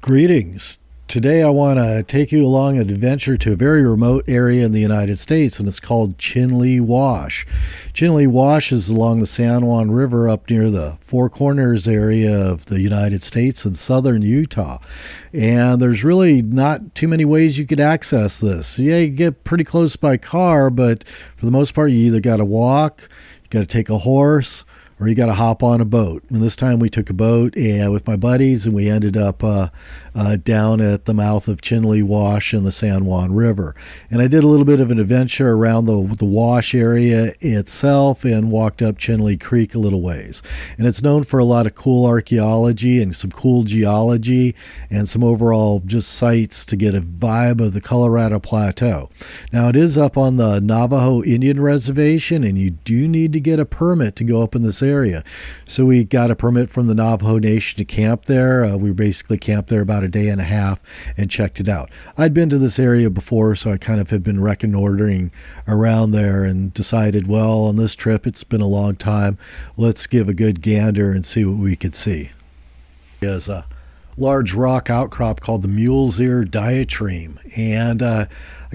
Greetings. Today I want to take you along an adventure to a very remote area in the United States, and it's called Chinle Wash. Chinle Wash is along the San Juan River up near the Four Corners area of the United States in southern Utah. And there's really not too many ways you could access this. Yeah, you get pretty close by car, but for the most part you either got to walk, you got to take a horse, or you got to hop on a boat. And this time we took a boat with my buddies, and we ended up down at the mouth of Chinle Wash in the San Juan River. And I did a little bit of an adventure around the Wash area itself and walked up Chinle Creek a little ways. And it's known for a lot of cool archaeology and some cool geology and some overall just sites to get a vibe of the Colorado Plateau. Now, it is up on the Navajo Indian Reservation, and you do need to get a permit to go up in this area. So we got a permit from the Navajo Nation to camp there. We basically camped there about a day and a half and checked it out. I'd been to this area before, so I kind of had been reconnoitering around there and decided, well, on this trip, it's been a long time. Let's give a good gander and see what we could see. There's a large rock outcrop called the Mule's Ear Diatreme. And I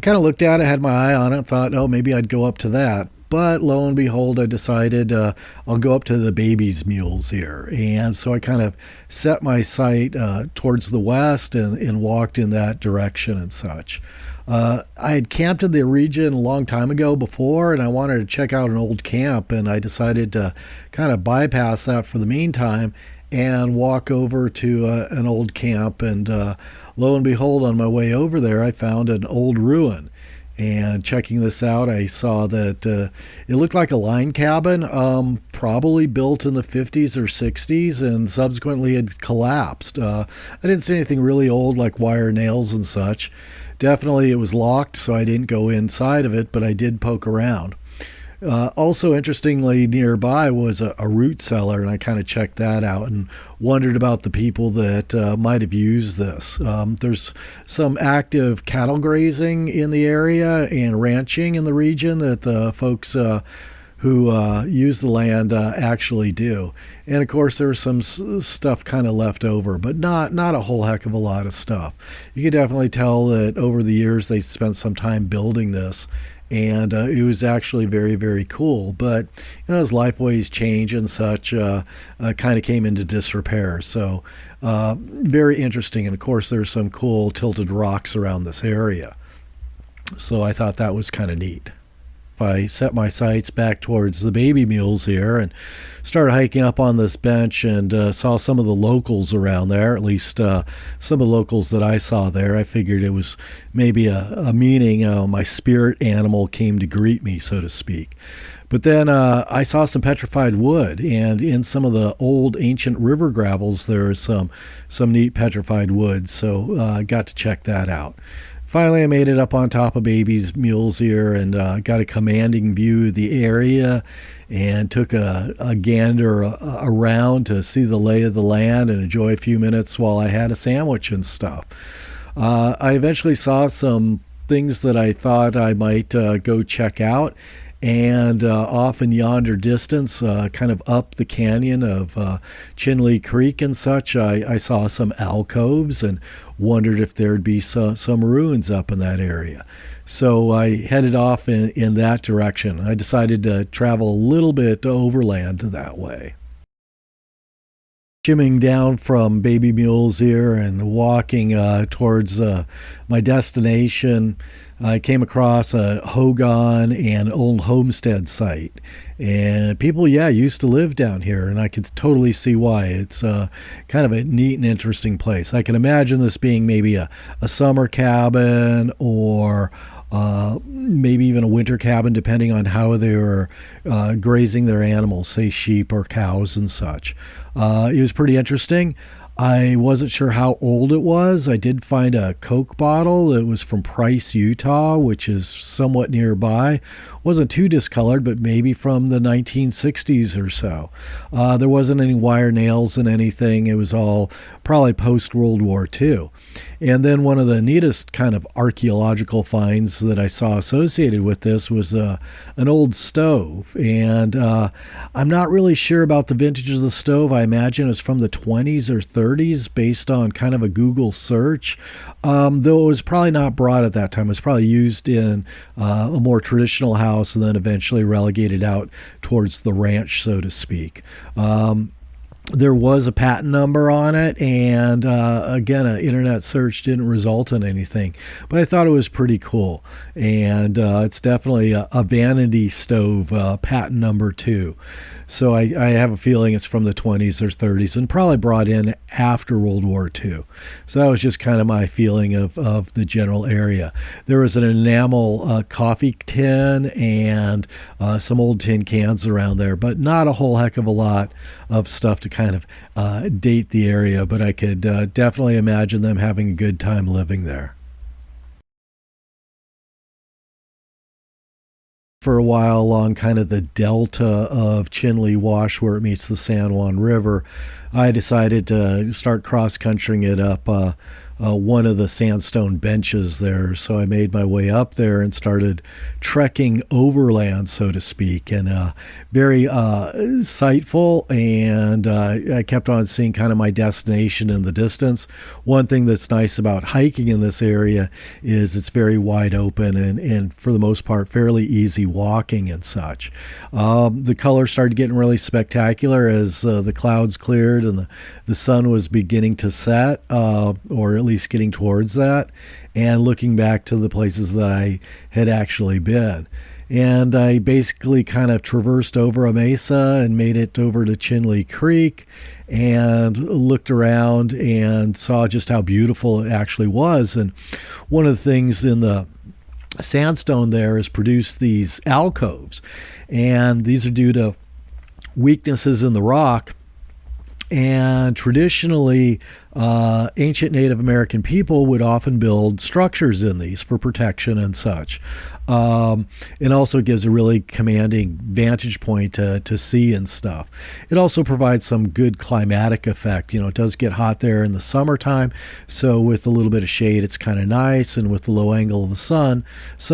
kind of looked at it, had my eye on it, thought, oh, maybe I'd go up to that. But lo and behold, I decided I'll go up to the Baby Mules here. And so I kind of set my sight towards the west and walked in that direction and such. I had camped in the region a long time ago before, and I wanted to check out an old camp, and I decided to kind of bypass that for the meantime and walk over to an old camp. And lo and behold, on my way over there, I found an old ruin. And checking this out, I saw that it looked like a line cabin, probably built in the 50s or 60s, and subsequently had collapsed. I didn't see anything really old like wire nails and such. Definitely it was locked, so I didn't go inside of it, but I did poke around. Also, interestingly, nearby was a root cellar, and I kind of checked that out and wondered about the people that might have used this. There's some active cattle grazing in the area and ranching in the region that the folks who use the land actually do. And of course, there was some stuff kind of left over, but not a whole heck of a lot of stuff. You could definitely tell that over the years they spent some time building this. And it was actually very, very cool. But, as lifeways change and such, kind of came into disrepair. So very interesting. And, of course, there's some cool tilted rocks around this area. So I thought that was kind of neat. I set my sights back towards the Baby Mules here and started hiking up on this bench and saw some of the locals around there, at least some of the locals that I saw there. I figured it was maybe a meaning. My spirit animal came to greet me, so to speak. But then I saw some petrified wood, and in some of the old ancient river gravels, there is some neat petrified wood, so I got to check that out. Finally, I made it up on top of Baby's Mules here and got a commanding view of the area and took a gander around to see the lay of the land and enjoy a few minutes while I had a sandwich and stuff. I eventually saw some things that I thought I might go check out. And off in yonder distance, kind of up the canyon of Chinle Creek and such, I saw some alcoves and wondered if there'd be some ruins up in that area. So I headed off in that direction. I decided to travel a little bit overland that way. Shimming down from Baby Mules here and walking towards my destination, I came across a Hogan and Old Homestead site. And people, used to live down here, and I could totally see why. It's kind of a neat and interesting place. I can imagine this being maybe a summer cabin or maybe even a winter cabin, depending on how they were grazing their animals, say sheep or cows and such. It was pretty interesting. I wasn't sure how old it was. I did find a Coke bottle that was from Price, Utah, which is somewhat nearby. Wasn't too discolored, but maybe from the 1960s or so. There wasn't any wire nails in anything. It was all probably post-World War II. And then one of the neatest kind of archaeological finds that I saw associated with this was an old stove. And I'm not really sure about the vintage of the stove. I imagine it's from the 20s or 30s. 30s based on kind of a Google search, though it was probably not brought at that time. It was probably used in a more traditional house and then eventually relegated out towards the ranch, so to speak. There was a patent number on it, and again, an internet search didn't result in anything, but I thought it was pretty cool. And it's definitely a vanity stove patent number 2. So I have a feeling it's from the 20s or 30s and probably brought in after World War II. So that was just kind of my feeling of the general area. There was an enamel coffee tin and some old tin cans around there, but not a whole heck of a lot of stuff to kind of date the area. But I could definitely imagine them having a good time living there. For a while along kind of the delta of Chinle Wash where it meets the San Juan River, I decided to start cross-countrying it up one of the sandstone benches there. So I made my way up there and started trekking overland, so to speak, and very sightful. And I kept on seeing kind of my destination in the distance. One thing that's nice about hiking in this area is it's very wide open and for the most part fairly easy walking and such. The color started getting really spectacular as the clouds cleared and the sun was beginning to set, or at least getting towards that, and looking back to the places that I had actually been. And I basically kind of traversed over a mesa and made it over to Chinle Creek and looked around and saw just how beautiful it actually was. And one of the things in the sandstone there is produced these alcoves, and these are due to weaknesses in the rock. And traditionally, ancient Native American people would often build structures in these for protection and such. It also gives a really commanding vantage point to see and stuff. It also provides some good climatic effect. You know, it does get hot there in the summertime, so with a little bit of shade, it's kind of nice. And with the low angle of the sun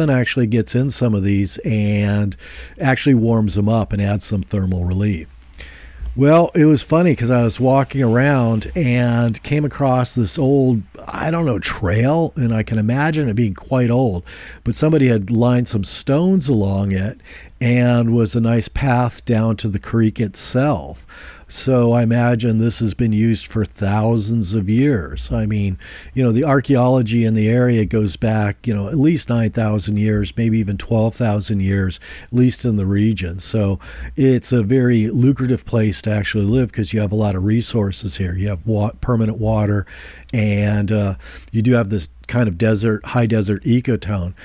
actually gets in some of these and actually warms them up and adds some thermal relief. Well, it was funny because I was walking around and came across this old, I don't know, trail, and I can imagine it being quite old, but somebody had lined some stones along it and was a nice path down to the creek itself. So I imagine this has been used for thousands of years. I mean, you know, the archaeology in the area goes back, you know, at least 9,000 years, maybe even 12,000 years, at least in the region. So it's a very lucrative place to actually live because you have a lot of resources here. You have permanent water, and you do have this kind of high desert ecotone.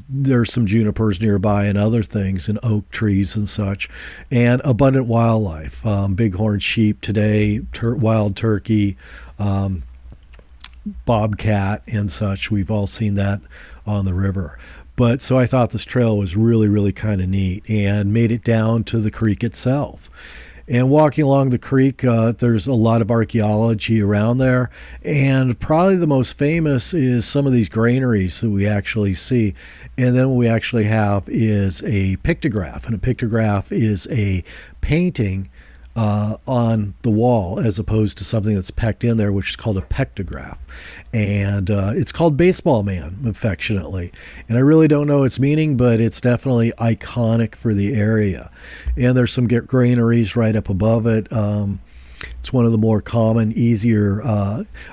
There's some junipers nearby and other things, and oak trees and such, and abundant wildlife. Bighorn sheep today, wild turkey, bobcat and such. We've all seen that on the river. But so I thought this trail was really, really kind of neat and made it down to the creek itself. And walking along the creek, there's a lot of archaeology around there. And probably the most famous is some of these granaries that we actually see. And then what we actually have is a pictograph. And a pictograph is a painting on the wall as opposed to something that's pecked in there, which is called a pectograph. And it's called Baseball Man, affectionately. And I really don't know its meaning, but it's definitely iconic for the area. And there's some granaries right up above it. It's one of the more common, easier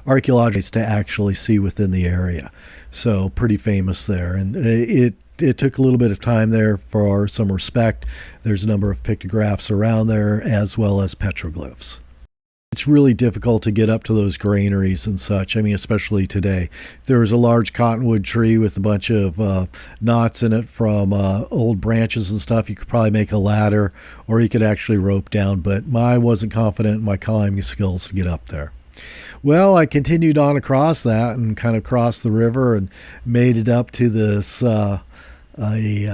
archaeologists to actually see within the area. So pretty famous there. And it took a little bit of time there for some respect. There's a number of pictographs around there as well as petroglyphs. It's really difficult to get up to those granaries and such. I mean, especially today. If there was a large cottonwood tree with a bunch of knots in it from old branches and stuff, you could probably make a ladder, or you could actually rope down, but I wasn't confident in my climbing skills to get up there. Well, I continued on across that and kind of crossed the river and made it up to this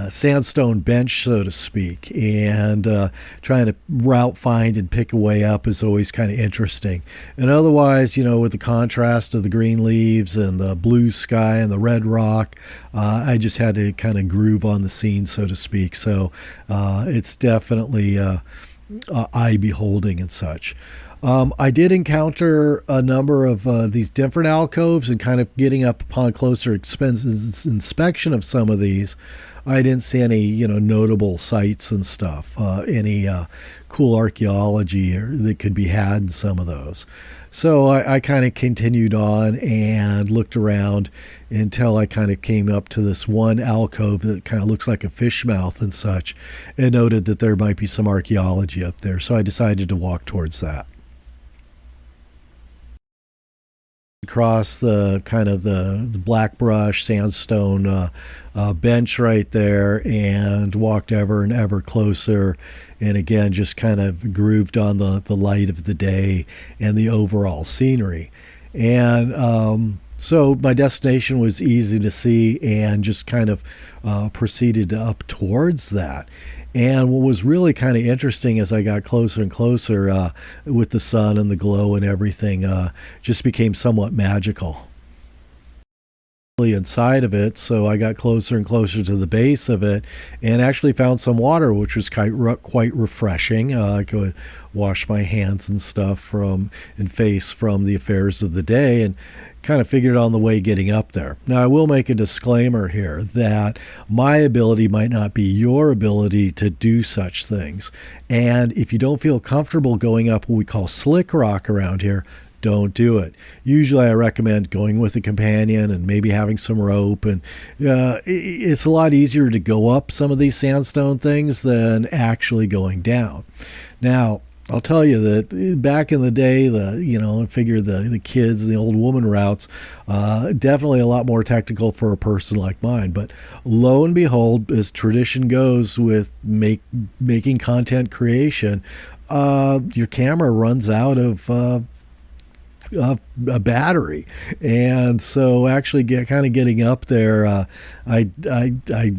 Sandstone Bench, so to speak. And trying to find and pick a way up is always kind of interesting. And otherwise, you know, with the contrast of the green leaves and the blue sky and the red rock, I just had to kind of groove on the scene, so to speak. So it's definitely eye beholding and such. I did encounter a number of these different alcoves, and kind of getting up upon closer inspection of some of these, I didn't see any, notable sites and stuff, any cool archaeology that could be had in some of those. So I kind of continued on and looked around until I kind of came up to this one alcove that kind of looks like a fish mouth and such, and noted that there might be some archaeology up there. So I decided to walk towards that. Across the kind of the black brush sandstone bench right there, and walked ever and ever closer, and again just kind of grooved on the light of the day and the overall scenery. And so my destination was easy to see, and just kind of proceeded up towards that. And what was really kind of interesting as I got closer and closer, with the sun and the glow and everything, just became somewhat magical inside of it. So I got closer and closer to the base of it, and actually found some water, which was quite refreshing. I could wash my hands and stuff from and face from the affairs of the day, and kind of figured on the way getting up there. Now, I will make a disclaimer here that my ability might not be your ability to do such things. And if you don't feel comfortable going up what we call slick rock around here, don't do it. Usually I recommend going with a companion and maybe having some rope, and it's a lot easier to go up some of these sandstone things than actually going down. Now, I'll tell you that back in the day, I figure the kids, the old woman routes, definitely a lot more technical for a person like mine. But lo and behold, as tradition goes with making content creation, your camera runs out of a battery, and so actually getting up there, I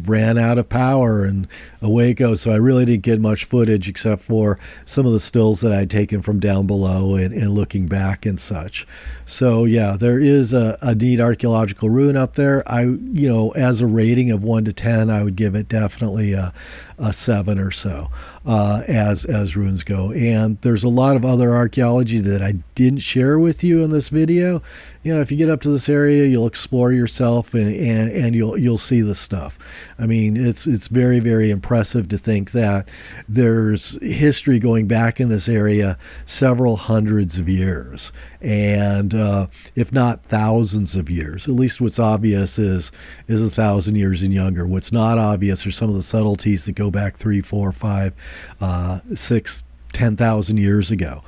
ran out of power, and away it goes. So I really didn't get much footage except for some of the stills that I'd taken from down below, and looking back and such. So yeah, there is a neat archaeological ruin up there. As a rating of 1 to 10, I would give it definitely a 7 or so, as ruins go. And there's a lot of other archaeology that I didn't share with you in this video. If you get up to this area, you'll explore yourself, and you'll see the stuff. I mean, it's very, very impressive to think that there's history going back in this area several hundreds of years, and if not thousands of years. At least what's obvious is 1,000 years and younger. What's not obvious are some of the subtleties that go back 3, 4, 5, 6, 10,000 years ago.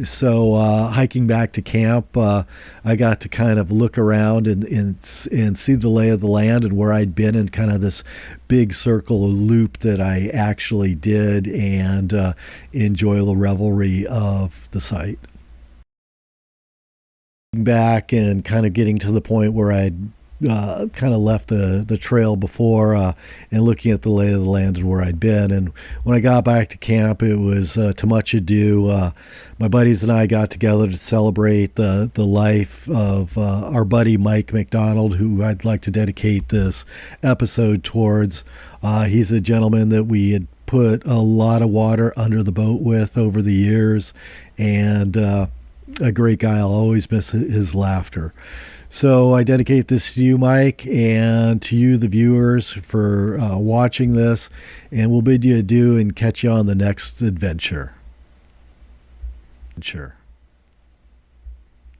So hiking back to camp, I got to kind of look around and see the lay of the land and where I'd been in kind of this big circle loop that I actually did, and enjoy the revelry of the site. Back and kind of getting to the point where I'd kind of left the trail before, and looking at the lay of the land and where I'd been. And when I got back to camp, it was to much ado. My buddies and I got together to celebrate the life of our buddy Mike McDonald, who I'd like to dedicate this episode towards. He's a gentleman that we had put a lot of water under the boat with over the years, and a great guy. I'll always miss his laughter. So I dedicate this to you, Mike, and to you, the viewers, for watching this, and we'll bid you adieu and catch you on the next adventure. Sure.